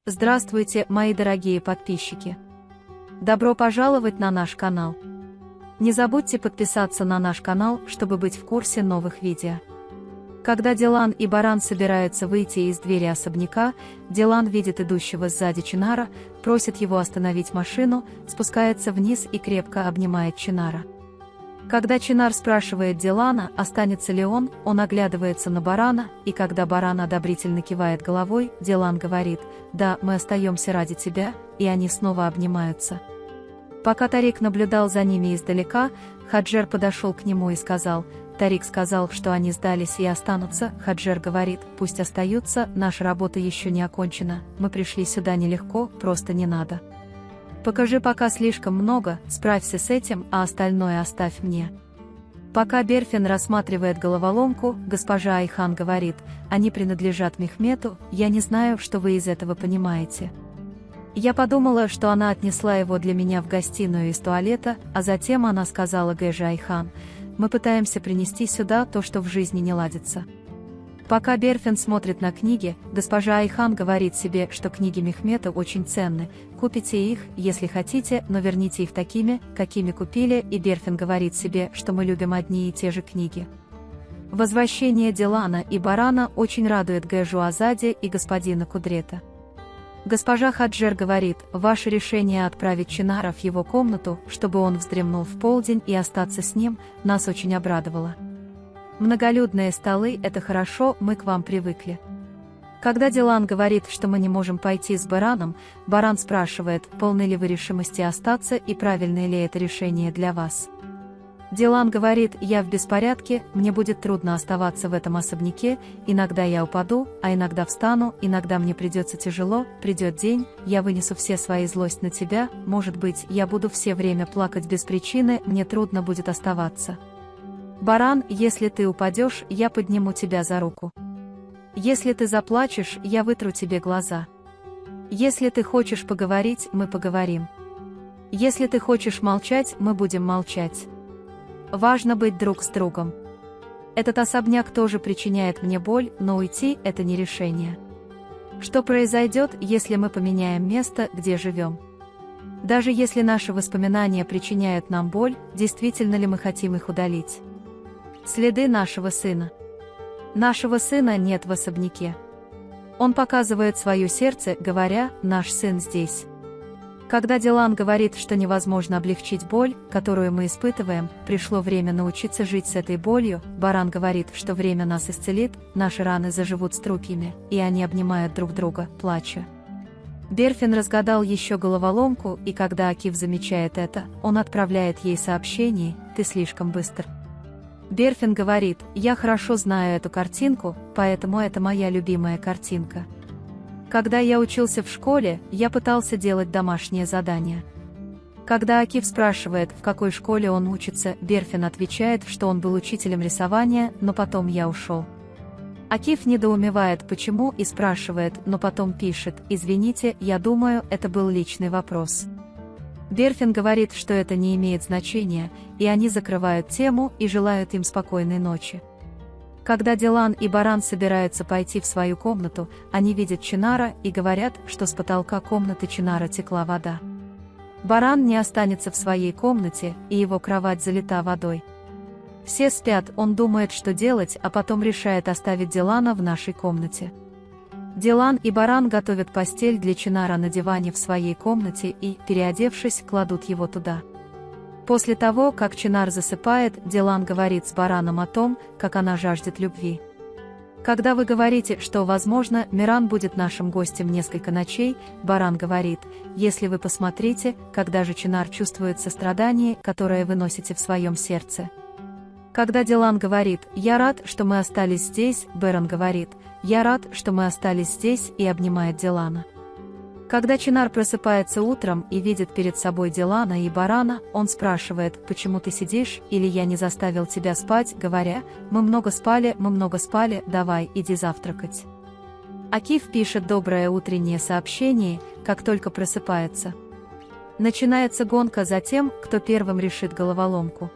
Здравствуйте, мои дорогие подписчики! Добро пожаловать на наш канал! Не забудьте подписаться на наш канал, чтобы быть в курсе новых видео. Когда Дилан и Баран собираются выйти из двери особняка, Дилан видит идущего сзади Чинара, просит его остановить машину, спускается вниз и крепко обнимает Чинара. Когда Чинар спрашивает Дилана, останется ли он оглядывается на Барана, и когда Баран одобрительно кивает головой, Дилан говорит: «Да, мы остаемся ради тебя», и они снова обнимаются. Пока Тарик наблюдал за ними издалека, Хаджер подошел к нему и сказал: «Тарик сказал, что они сдались и останутся». Хаджер говорит: «Пусть остаются, наша работа еще не окончена, мы пришли сюда нелегко, просто не надо. Покажи пока слишком много, справься с этим, а остальное оставь мне». Пока Берфин рассматривает головоломку, госпожа Айхан говорит: «Они принадлежат Мехмету, я не знаю, что вы из этого понимаете». Я подумала, что она отнесла его для меня в гостиную из туалета, а затем она сказала Гэже Айхан: «Мы пытаемся принести сюда то, что в жизни не ладится». Пока Берфин смотрит на книги, госпожа Айхан говорит себе, что книги Мехмета очень ценны, купите их, если хотите, но верните их такими, какими купили, и Берфин говорит себе, что мы любим одни и те же книги. Возвращение Дилана и Барана очень радует Гэжу Азади и господина Кудрета. Госпожа Хаджер говорит: «Ваше решение отправить Чинара в его комнату, чтобы он вздремнул в полдень и остаться с ним, нас очень обрадовало. Многолюдные столы – это хорошо, мы к вам привыкли». Когда Дилан говорит, что мы не можем пойти с Бараном, Баран спрашивает, полны ли вы решимости остаться и правильное ли это решение для вас. Дилан говорит: «Я в беспорядке, мне будет трудно оставаться в этом особняке, иногда я упаду, а иногда встану, иногда мне придется тяжело, придет день, я вынесу все свои злость на тебя, может быть, я буду все время плакать без причины, мне трудно будет оставаться. Баран, если ты упадешь, я подниму тебя за руку. Если ты заплачешь, я вытру тебе глаза. Если ты хочешь поговорить, мы поговорим. Если ты хочешь молчать, мы будем молчать. Важно быть друг с другом. Этот особняк тоже причиняет мне боль, но уйти – это не решение. Что произойдет, если мы поменяем место, где живем? Даже если наши воспоминания причиняют нам боль, действительно ли мы хотим их удалить? Следы нашего сына. Нашего сына нет в особняке. Он показывает свое сердце, говоря: «Наш сын здесь». Когда Дилан говорит, что невозможно облегчить боль, которую мы испытываем, пришло время научиться жить с этой болью, Баран говорит, что время нас исцелит, наши раны заживут струпьями, и они обнимают друг друга, плача. Берфин разгадал еще головоломку, и когда Акиф замечает это, он отправляет ей сообщение: «Ты слишком быстр». Берфин говорит: «Я хорошо знаю эту картинку, поэтому это моя любимая картинка. Когда я учился в школе, я пытался делать домашнее задание». Когда Акиф спрашивает, в какой школе он учится, Берфин отвечает, что он был учителем рисования, но потом я ушел. Акиф недоумевает почему и спрашивает, но потом пишет: «Извините, я думаю, это был личный вопрос». Берфин говорит, что это не имеет значения, и они закрывают тему и желают им спокойной ночи. Когда Дилан и Баран собираются пойти в свою комнату, они видят Чинара и говорят, что с потолка комнаты Чинара текла вода. Баран не останется в своей комнате, и его кровать залита водой. Все спят, он думает, что делать, а потом решает оставить Дилана в нашей комнате. Дилан и Баран готовят постель для Чинара на диване в своей комнате и, переодевшись, кладут его туда. После того, как Чинар засыпает, Дилан говорит с Бараном о том, как она жаждет любви. Когда вы говорите, что, возможно, Миран будет нашим гостем несколько ночей, Баран говорит: «Если вы посмотрите, когда же Чинар чувствует сострадание, которое вы носите в своем сердце». Когда Дилан говорит: «Я рад, что мы остались здесь», Баран говорит: «Я рад, что мы остались здесь», и обнимает Дилана. Когда Чинар просыпается утром и видит перед собой Дилана и Барана, он спрашивает: «Почему ты сидишь, или я не заставил тебя спать», говоря: мы много спали, давай, иди завтракать». Акиф пишет доброе утреннее сообщение, как только просыпается. Начинается гонка за тем, кто первым решит головоломку.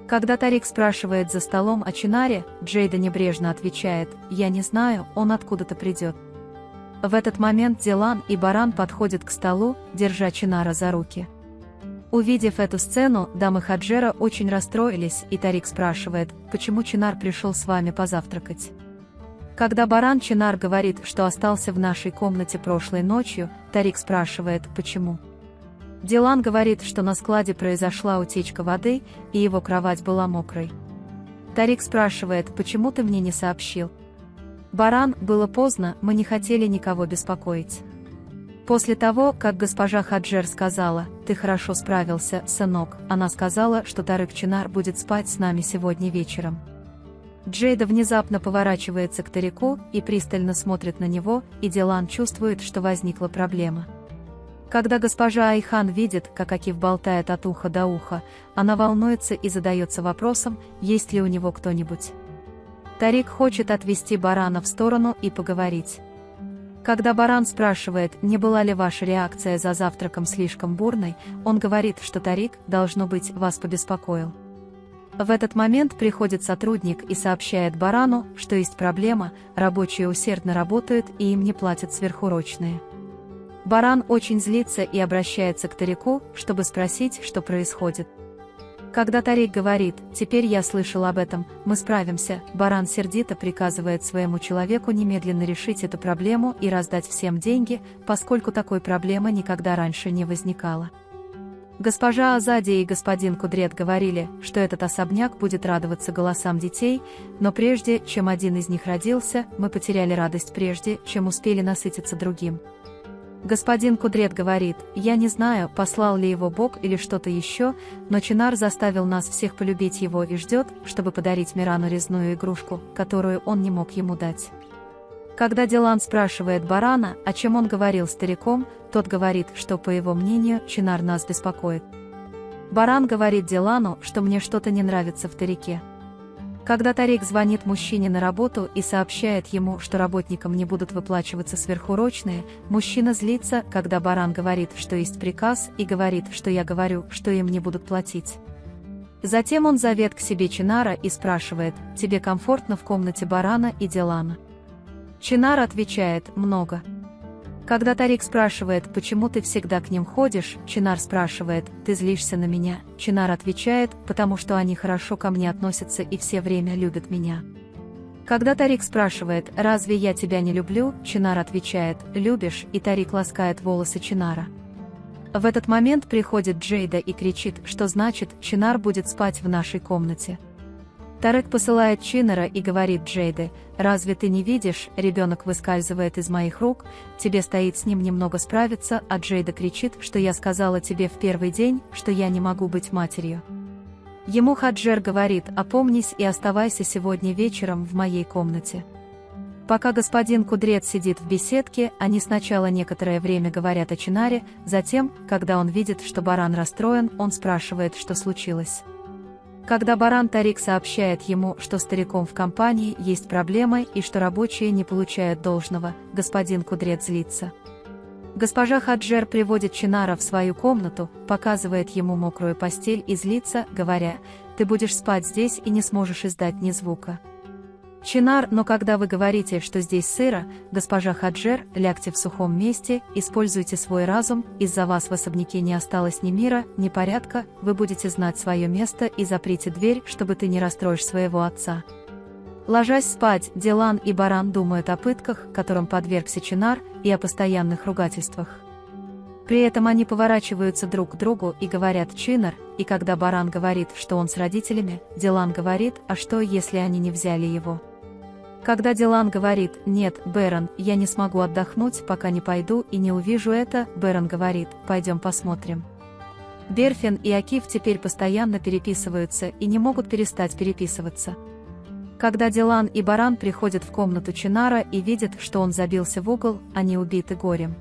Когда Тарик спрашивает за столом о Чинаре, Джейда небрежно отвечает: «Я не знаю, он откуда-то придет». В этот момент Дилан и Баран подходят к столу, держа Чинара за руки. Увидев эту сцену, дамы Хаджера очень расстроились, и Тарик спрашивает, почему Чинар пришел с вами позавтракать. Когда Баран Чинар говорит, что остался в нашей комнате прошлой ночью, Тарик спрашивает, почему. Дилан говорит, что на складе произошла утечка воды, и его кровать была мокрой. Тарик спрашивает, почему ты мне не сообщил. Баран, было поздно, мы не хотели никого беспокоить. После того, как госпожа Хаджер сказала, ты хорошо справился, сынок, она сказала, что Тарик Чинар будет спать с нами сегодня вечером. Джейда внезапно поворачивается к Тарику и пристально смотрит на него, и Дилан чувствует, что возникла проблема. Когда госпожа Айхан видит, как Акиф болтает от уха до уха, она волнуется и задается вопросом, есть ли у него кто-нибудь. Тарик хочет отвести Барана в сторону и поговорить. Когда Баран спрашивает, не была ли ваша реакция за завтраком слишком бурной, он говорит, что Тарик, должно быть, вас побеспокоил. В этот момент приходит сотрудник и сообщает Барану, что есть проблема, рабочие усердно работают и им не платят сверхурочные. Баран очень злится и обращается к Тарику, чтобы спросить, что происходит. Когда Тарик говорит, теперь я слышал об этом, мы справимся, Баран сердито приказывает своему человеку немедленно решить эту проблему и раздать всем деньги, поскольку такой проблемы никогда раньше не возникало. Госпожа Азадия и господин Кудрет говорили, что этот особняк будет радоваться голосам детей, но прежде, чем один из них родился, мы потеряли радость прежде, чем успели насытиться другим. Господин Кудрет говорит, я не знаю, послал ли его Бог или что-то еще, но Чинар заставил нас всех полюбить его и ждет, чтобы подарить Мирану резную игрушку, которую он не мог ему дать. Когда Дилан спрашивает Барана, о чем он говорил с стариком, тот говорит, что, по его мнению, Чинар нас беспокоит. Баран говорит Дилану, что мне что-то не нравится в Тарике. Когда Тарик звонит мужчине на работу и сообщает ему, что работникам не будут выплачиваться сверхурочные, мужчина злится, когда Баран говорит, что есть приказ, и говорит, что я говорю, что им не будут платить. Затем он зовет к себе Чинара и спрашивает, тебе комфортно в комнате Барана и Дилана? Чинар отвечает, много. Когда Тарик спрашивает, почему ты всегда к ним ходишь, Чинар спрашивает, ты злишься на меня? Чинар отвечает, потому что они хорошо ко мне относятся и все время любят меня. Когда Тарик спрашивает, разве я тебя не люблю, Чинар отвечает, любишь, и Тарик ласкает волосы Чинара. В этот момент приходит Джейда и кричит, что значит, Чинар будет спать в нашей комнате. Тарик посылает Чинара и говорит Джейде, разве ты не видишь, ребенок выскальзывает из моих рук, тебе стоит с ним немного справиться, а Джейда кричит, что я сказала тебе в первый день, что я не могу быть матерью. Ему Хаджер говорит, опомнись и оставайся сегодня вечером в моей комнате. Пока господин Кудрет сидит в беседке, они сначала некоторое время говорят о Чинаре, затем, когда он видит, что Баран расстроен, он спрашивает, что случилось. Когда Баран Тарик сообщает ему, что стариком в компании есть проблемы и что рабочие не получают должного, господин Кудрет злится. Госпожа Хаджер приводит Чинара в свою комнату, показывает ему мокрую постель и злится, говоря, ты будешь спать здесь и не сможешь издать ни звука. Чинар, но когда вы говорите, что здесь сыро, госпожа Хаджер, лягте в сухом месте, используйте свой разум, из-за вас в особняке не осталось ни мира, ни порядка, вы будете знать свое место и заприте дверь, чтобы ты не расстроишь своего отца. Ложась спать, Дилан и Баран думают о пытках, которым подвергся Чинар, и о постоянных ругательствах. При этом они поворачиваются друг к другу и говорят Чинар, и когда Баран говорит, что он с родителями, Дилан говорит, а что, если они не взяли его? Когда Дилан говорит, нет, Бэрон, я не смогу отдохнуть, пока не пойду и не увижу это, Бэрон говорит, пойдем посмотрим. Берфин и Акиф теперь постоянно переписываются и не могут перестать переписываться. Когда Дилан и Баран приходят в комнату Чинара и видят, что он забился в угол, они убиты горем.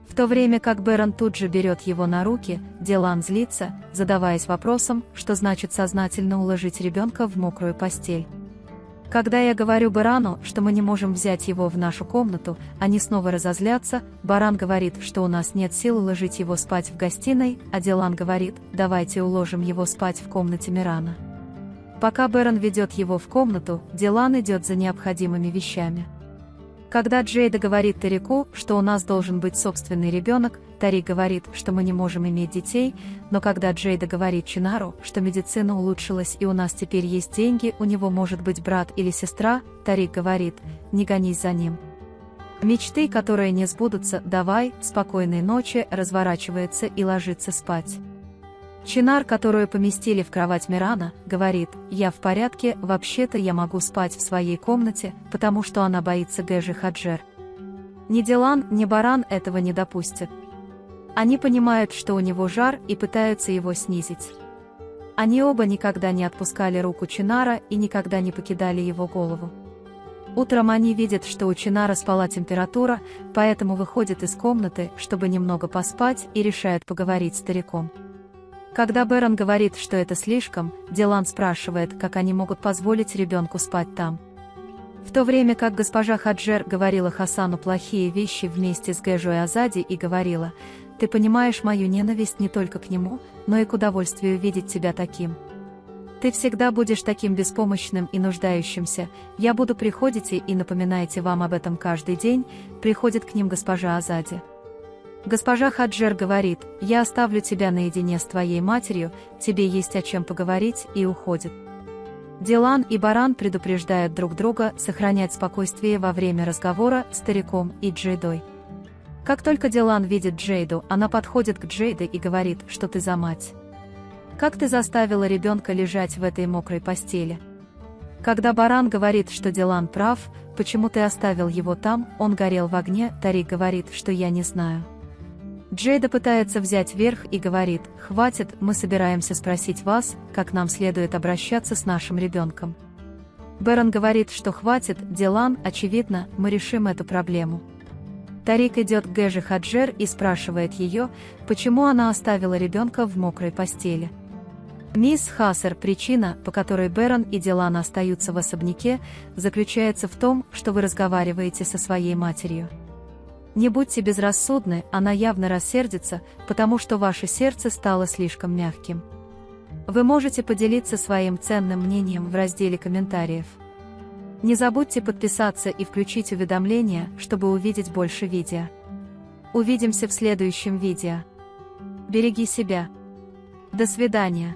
В то время как Бэрон тут же берет его на руки, Дилан злится, задаваясь вопросом, что значит сознательно уложить ребенка в мокрую постель. Когда я говорю Барану, что мы не можем взять его в нашу комнату, они снова разозлятся, Баран говорит, что у нас нет сил уложить его спать в гостиной, а Дилан говорит, давайте уложим его спать в комнате Мирана. Пока Бэрон ведет его в комнату, Дилан идет за необходимыми вещами. Когда Джейда говорит Тарику, что у нас должен быть собственный ребенок, Тарик говорит, что мы не можем иметь детей, но когда Джейда говорит Чинару, что медицина улучшилась и у нас теперь есть деньги, у него может быть брат или сестра, Тарик говорит: не гонись за ним. Мечты, которые не сбудутся, давай, спокойной ночи, разворачивается и ложится спать. Чинар, которую поместили в кровать Мирана, говорит: я в порядке, вообще-то я могу спать в своей комнате, потому что она боится Гэжи Хаджер. Ни Дилан, ни Баран этого не допустят. Они понимают, что у него жар, и пытаются его снизить. Они оба никогда не отпускали руку Чинара и никогда не покидали его голову. Утром они видят, что у Чинара спала температура, поэтому выходят из комнаты, чтобы немного поспать, и решают поговорить с стариком. Когда Бэрон говорит, что это слишком, Дилан спрашивает, как они могут позволить ребенку спать там. В то время как госпожа Хаджер говорила Хасану плохие вещи вместе с Гэжу и Азади и говорила: «Ты понимаешь мою ненависть не только к нему, но и к удовольствию видеть тебя таким. Ты всегда будешь таким беспомощным и нуждающимся, я буду приходите и напоминайте вам об этом каждый день», приходит к ним госпожа Азади. Госпожа Хаджер говорит: «Я оставлю тебя наедине с твоей матерью, тебе есть о чем поговорить», и уходит. Дилан и Баран предупреждают друг друга сохранять спокойствие во время разговора с стариком и Джейдой. Как только Дилан видит Джейду, она подходит к Джейде и говорит: «Что ты за мать? Как ты заставила ребенка лежать в этой мокрой постели?» Когда Баран говорит, что Дилан прав, «Почему ты оставил его там, он горел в огне», Тарик говорит, что «я не знаю». Джейда пытается взять верх и говорит: «Хватит, мы собираемся спросить вас, как нам следует обращаться с нашим ребенком». Бэрон говорит, что «хватит, Дилан, очевидно, мы решим эту проблему». Тарик идет к Гэжи Хаджер и спрашивает ее, почему она оставила ребенка в мокрой постели. Мисс Хассер, причина, по которой Бэрон и Дилан остаются в особняке, заключается в том, что вы разговариваете со своей матерью. Не будьте безрассудны, она явно рассердится, потому что ваше сердце стало слишком мягким. Вы можете поделиться своим ценным мнением в разделе комментариев. Не забудьте подписаться и включить уведомления, чтобы увидеть больше видео. Увидимся в следующем видео. Береги себя. До свидания.